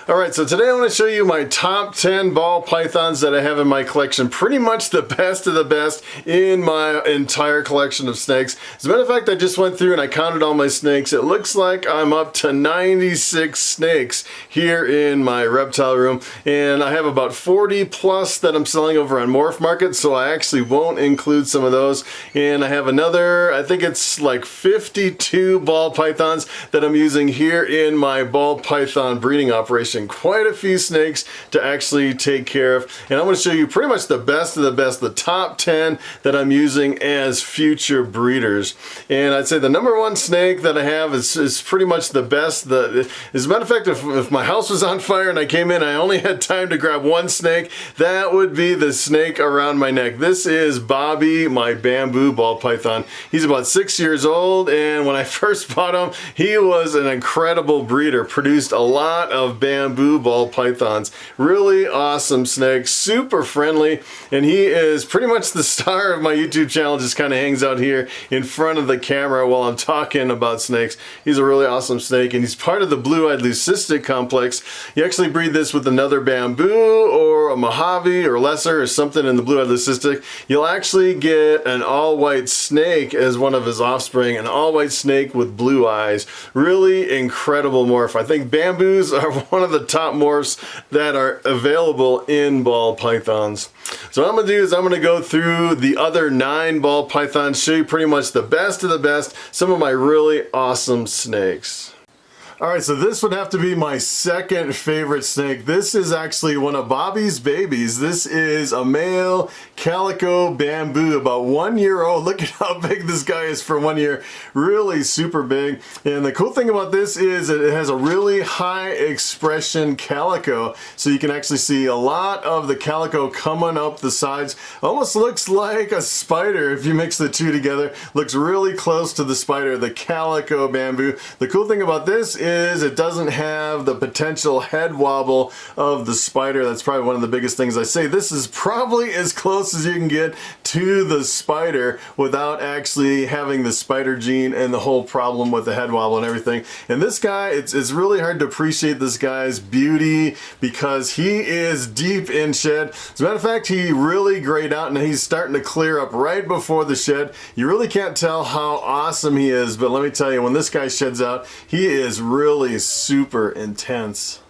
Alright, so today I'm going to show you my top 10 ball pythons that I have in my collection. Pretty much the best of the best in my entire collection of snakes. As a matter of fact, I just went through and I counted all my snakes. It looks like I'm up to 96 snakes here in my reptile room. And I have about 40 plus that I'm selling over on Morph Market, so I actually won't include some of those. And I have another, I think it's like 52 ball pythons that I'm using here in my ball python breeding operation. Quite a few snakes to actually take care of, and I'm going to show you pretty much the best of the best, the top 10 that I'm using as future breeders. And I'd say the number one snake that I have is pretty much the best. As a matter of fact, if my house was on fire and I came in, I only had time to grab one snake, that would be the snake around my neck. This is Bobby, my bamboo ball python. He's about 6 years old, and when I first bought him, he was an incredible breeder, produced a lot of bamboo ball pythons. Really awesome snake, super friendly, and he is pretty much the star of my YouTube channel. Just kind of hangs out here in front of the camera while I'm talking about snakes. He's a really awesome snake, and he's part of the BlueEyed Leucistic complex. You actually breed this with another bamboo or a Mojave or lesser or something in the BlueEyed Leucistic. You'll actually get an all-white snake as one of his offspring, an all-white snake with blue eyes. Really incredible morph. I think bamboos are one of the top morphs that are available in ball pythons. So what I'm going to do is I'm going to go through the other 9 ball pythons, show you pretty much the best of the best, some of my really awesome snakes. Alright, so this would have to be my second favorite snake. This is actually one of Bobby's babies. This is a male Calico Bamboo, about 1 year old. Look at how big this guy is for 1 year. Really super big. And the cool thing about this is it has a really high expression calico. So you can actually see a lot of the calico coming up the sides. Almost looks like a spider if you mix the two together. Looks really close to the spider, the Calico Bamboo. The cool thing about this is it doesn't have the potential head wobble of the spider. That's probably one of the biggest things I say. This is probably as close as you can get to the spider without actually having the spider gene and the whole problem with the head wobble and everything. And this guy, it's really hard to appreciate this guy's beauty because he is deep in shed. As a matter of fact, he really grayed out and he's starting to clear up right before the shed. You really can't tell how awesome he is, but let me tell you, when this guy sheds out, he is really super intense.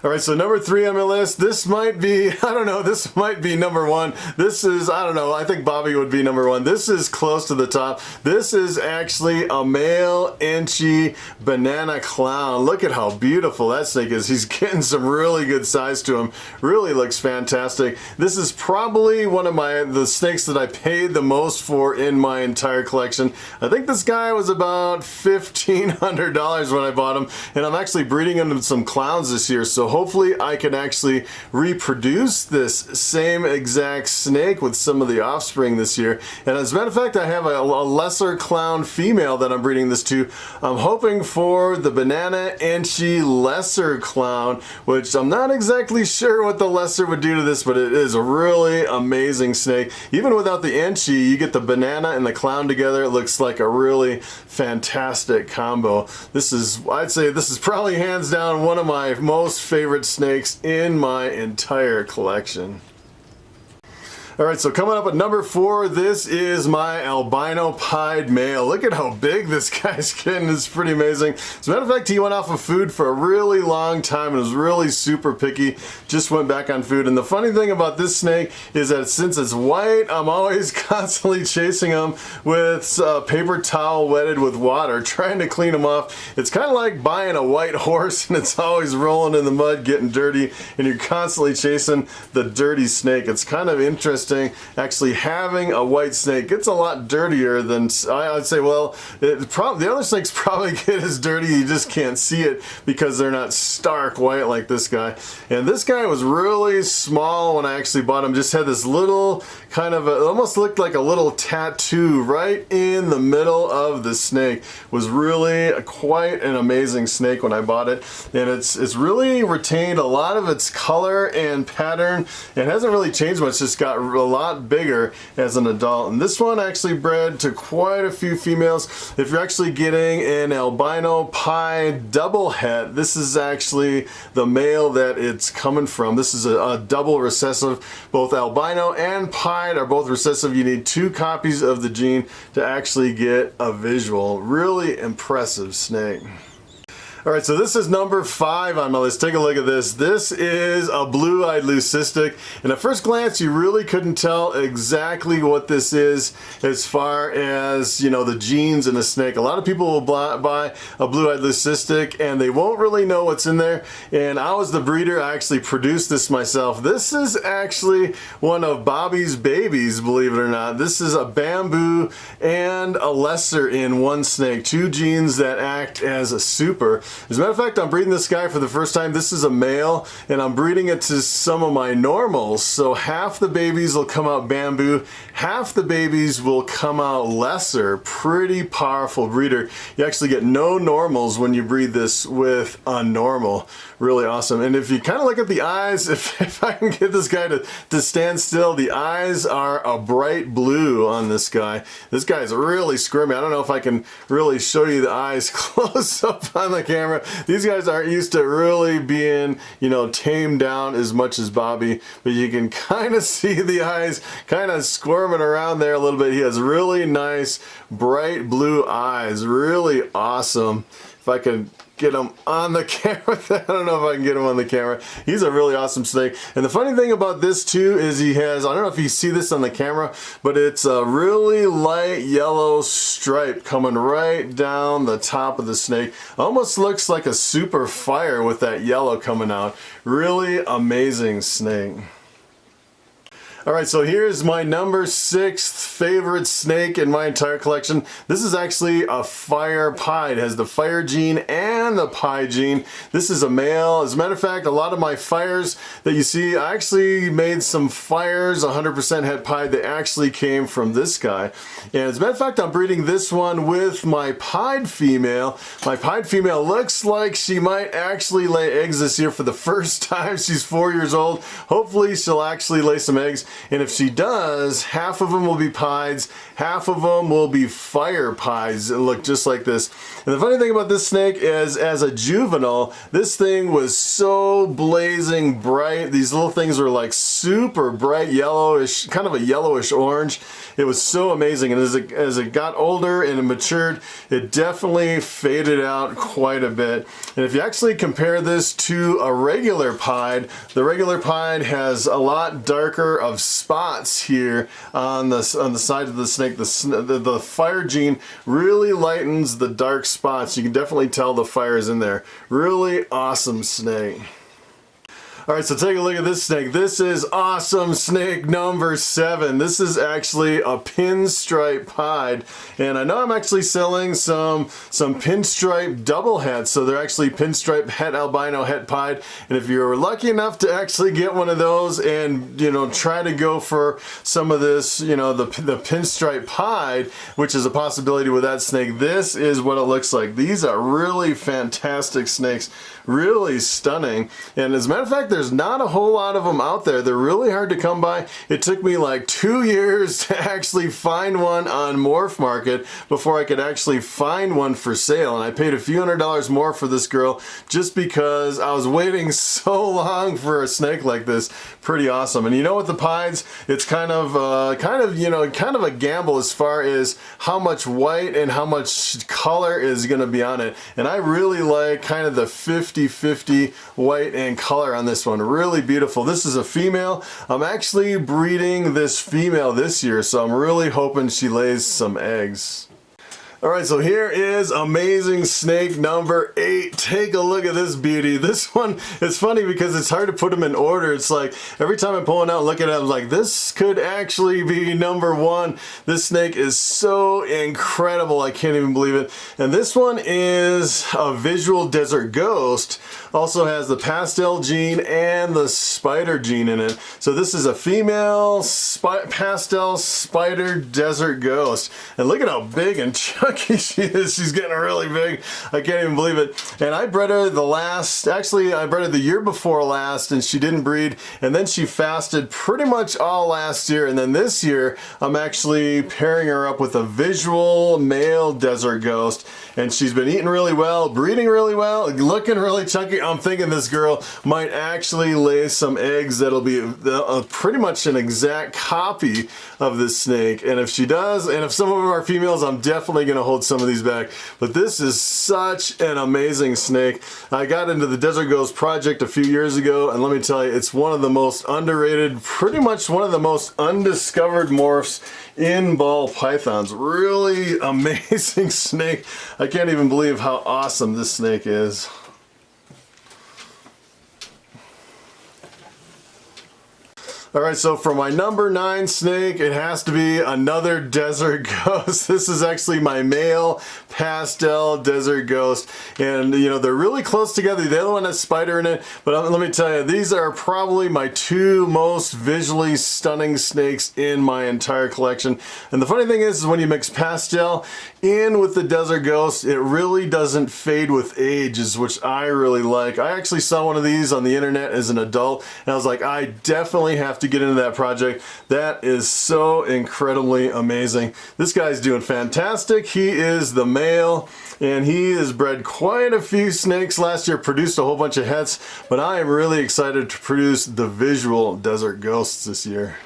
Alright, so number 3 on my list, this might be, I don't know, this might be number 1. This is, I don't know, I think Bobby would be number 1. This is close to the top. This is actually a male Inchy banana clown. Look at how beautiful that snake is. He's getting some really good size to him. Really looks fantastic. This is probably one of the snakes that I paid the most for in my entire collection. I think this guy was about $1,500 when I bought him, and I'm actually breeding him some clowns this year, so hopefully I can actually reproduce this same exact snake with some of the offspring this year. And as a matter of fact, I have a lesser clown female that I'm breeding this to. I'm hoping for the banana Inchy lesser clown, which I'm not exactly sure what the lesser would do to this, but it is a really amazing snake. Even without the Inchy, you get the banana and the clown together. It looks like a really fantastic combo. This is, I'd say this is probably hands down one of my most favorite snakes in my entire collection. Alright, so coming up at number 4, this is my Albino Pi male. Look at how big this guy's getting. It's pretty amazing. As a matter of fact, he went off of food for a really long time and was really super picky. Just went back on food. And the funny thing about this snake is that since it's white, I'm always constantly chasing him with a paper towel wetted with water, trying to clean him off. It's kind of like buying a white horse and it's always rolling in the mud, getting dirty, and you're constantly chasing the dirty snake. It's kind of interesting. Actually having a white snake gets a lot dirtier than, I'd say, well, the other snakes probably get as dirty, you just can't see it because they're not stark white like this guy. And this guy was really small when I actually bought him, just had this little kind of, it almost looked like a little tattoo right in the middle of the snake. Was really quite an amazing snake when I bought it. And it's really retained a lot of its color and pattern. It hasn't really changed much, just got a lot bigger as an adult. And this one actually bred to quite a few females. If you're actually getting an Albino Pi double het, this is actually the male that it's coming from. This is a double recessive. Both albino and pied are both recessive. You need 2 copies of the gene to actually get a visual. Really impressive snake. Alright, so this is number 5 on my list. Take a look at this. This is a BlueEyed Leucistic. And at first glance, you really couldn't tell exactly what this is as far as, you know, the genes in a snake. A lot of people will buy a BlueEyed Leucistic and they won't really know what's in there. And I was the breeder. I actually produced this myself. This is actually one of Bobby's babies, believe it or not. This is a bamboo and a lesser in one snake. 2 genes that act as a super. As a matter of fact, I'm breeding this guy for the first time. This is a male, and I'm breeding it to some of my normals. So half the babies will come out bamboo, half the babies will come out lesser. Pretty powerful breeder. You actually get no normals when you breed this with a normal. Really awesome. And if you kind of look at the eyes, if I can get this guy to stand still, the eyes are a bright blue on this guy. This guy is really squirmy. I don't know if I can really show you the eyes close up on the camera. These guys aren't used to really being, you know, tamed down as much as Bobby, but you can kind of see the eyes kind of squirming around there a little bit. He has really nice bright blue eyes. Really awesome. If I could get him on the camera. I don't know if I can get him on the camera. He's a really awesome snake. And the funny thing about this too is he has, I don't know if you see this on the camera, but it's a really light yellow stripe coming right down the top of the snake. Almost looks like a super fire with that yellow coming out. Really amazing snake. Alright, so here's my number 6th favorite snake in my entire collection. This is actually a fire pied. It has the fire gene and the pie gene. This is a male. As a matter of fact, a lot of my fires that you see, I actually made some fires 100% het pied that actually came from this guy. And as a matter of fact, I'm breeding this one with my pied female. My pied female looks like she might actually lay eggs this year for the first time. She's 4 years old. Hopefully she'll actually lay some eggs. And if she does, half of them will be pieds, half of them will be fire pies. It look just like this. And the funny thing about this snake is, as a juvenile, this thing was so blazing bright. These little things were like super bright yellowish, kind of a yellowish orange. It was so amazing. And as it got older and it matured, it definitely faded out quite a bit. And if you actually compare this to a regular pied, the regular pied has a lot darker of spots here on the side of the snake. The fire gene really lightens the dark spots. You can definitely tell the fire is in there. Really awesome snake. Alright, so take a look at this snake. This is awesome snake number 7. This is actually a pinstripe pied. And I know I'm actually selling some pinstripe double hets. So they're actually pinstripe het albino het pied. And if you're lucky enough to actually get one of those and, you know, try to go for some of this, you know, the pinstripe pied, which is a possibility with that snake, this is what it looks like. These are really fantastic snakes. Really stunning. And as a matter of fact, there's not a whole lot of them out there. They're really hard to come by. It took me like 2 years to actually find one on Morph Market before I could actually find one for sale. And I paid a few $100s more for this girl just because I was waiting so long for a snake like this. Pretty awesome. And you know, with the pieds, it's kind of a gamble as far as how much white and how much color is going to be on it. And I really like kind of the 50-50 white and color on this one. Really beautiful. This is a female. I'm actually breeding this female this year, so I'm really hoping she lays some eggs. Alright, so here is amazing snake number 8. Take a look at this beauty. This one, it's funny because it's hard to put them in order. It's like every time I'm pulling out and looking at it, I'm like, this could actually be number 1. This snake is so incredible. I can't even believe it. And this one is a visual desert ghost. Also has the pastel gene and the spider gene in it. So this is a female pastel spider desert ghost. And look at how big and chunky chunky she is. She's getting really big. I can't even believe it. And I bred her I bred her the year before last, and she didn't breed. And then she fasted pretty much all last year. And then this year, I'm actually pairing her up with a visual male desert ghost. And she's been eating really well, breeding really well, looking really chunky. I'm thinking this girl might actually lay some eggs that'll be pretty much an exact copy of this snake. And if she does, and if some of them are females, I'm definitely going to hold some of these back. But this is such an amazing snake. I got into the Desert Ghost project a few years ago, and let me tell you, it's one of the most underrated, pretty much one of the most undiscovered morphs in ball pythons. Really amazing snake. I can't even believe how awesome this snake is. Alright, so for my number 9 snake, it has to be another desert ghost. This is actually my male pastel desert ghost. And, you know, they're really close together. The other one has spider in it. But let me tell you, these are probably my 2 most visually stunning snakes in my entire collection. And the funny thing is when you mix pastel in with the desert ghost, it really doesn't fade with age, which I really like. I actually saw one of these on the internet as an adult, and I was like, I definitely have to get into that project. That is so incredibly amazing. This guy's doing fantastic. He is the male, and he has bred quite a few snakes last year, produced a whole bunch of hets, but I am really excited to produce the visual desert ghosts this year.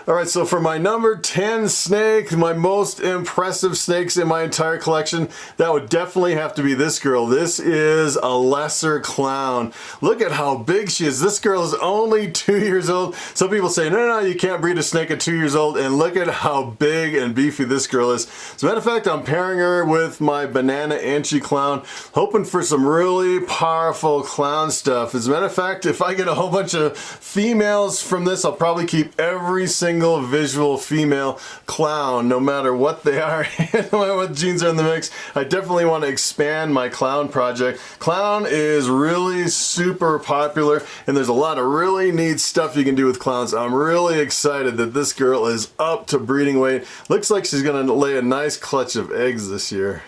Alright, so for my number 10 snake, my most impressive snakes in my entire collection, that would definitely have to be this girl. This is a lesser clown. Look at how big she is. This girl is only 2 years old. Some people say, no, you can't breed a snake at 2 years old, and look at how big and beefy this girl is. As a matter of fact, I'm pairing her with my banana Anchi clown, hoping for some really powerful clown stuff. As a matter of fact, if I get a whole bunch of females from this, I'll probably keep every single visual female clown, no matter what they are, no matter what genes are in the mix. I definitely want to expand my clown project. Clown is really super popular, and there's a lot of really neat stuff you can do with clowns. I'm really excited that this girl is up to breeding weight. Looks like she's going to lay a nice clutch of eggs this year.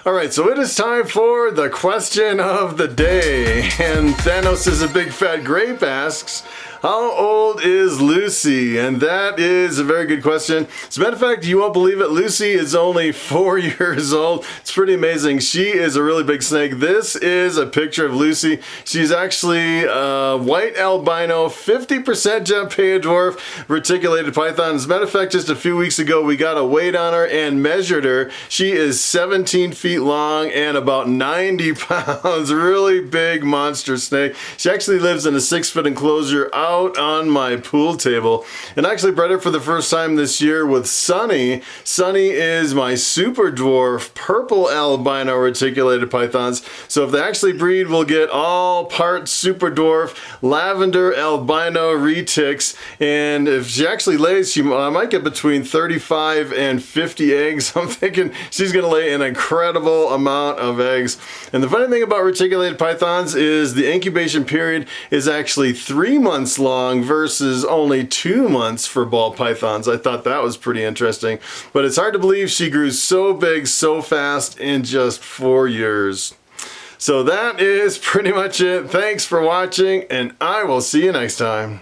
Alright, so it is time for the question of the day. And Thanos is a big fat grape asks, how old is Lucy? And that is a very good question. As a matter of fact, you won't believe it, Lucy is only 4 years old. It's pretty amazing. She is a really big snake. This is a picture of Lucy. She's actually a white albino, 50% Jampea dwarf, reticulated python. As a matter of fact, just a few weeks ago, we got a weight on her and measured her. She is 17 feet long and about 90 pounds. Really big monster snake. She actually lives in a 6-foot enclosure out on my pool table, and I actually bred her for the first time this year with Sunny. Sunny is my super dwarf purple albino reticulated pythons. So if they actually breed, we'll get all part super dwarf lavender albino retics, and if she actually lays, I might get between 35 and 50 eggs. I'm thinking she's gonna lay an incredible amount of eggs. And the funny thing about reticulated pythons is the incubation period is actually 3 months long versus only 2 months for ball pythons. I thought that was pretty interesting, but it's hard to believe she grew so big so fast in just 4 years. So that is pretty much it. Thanks for watching, and I will see you next time.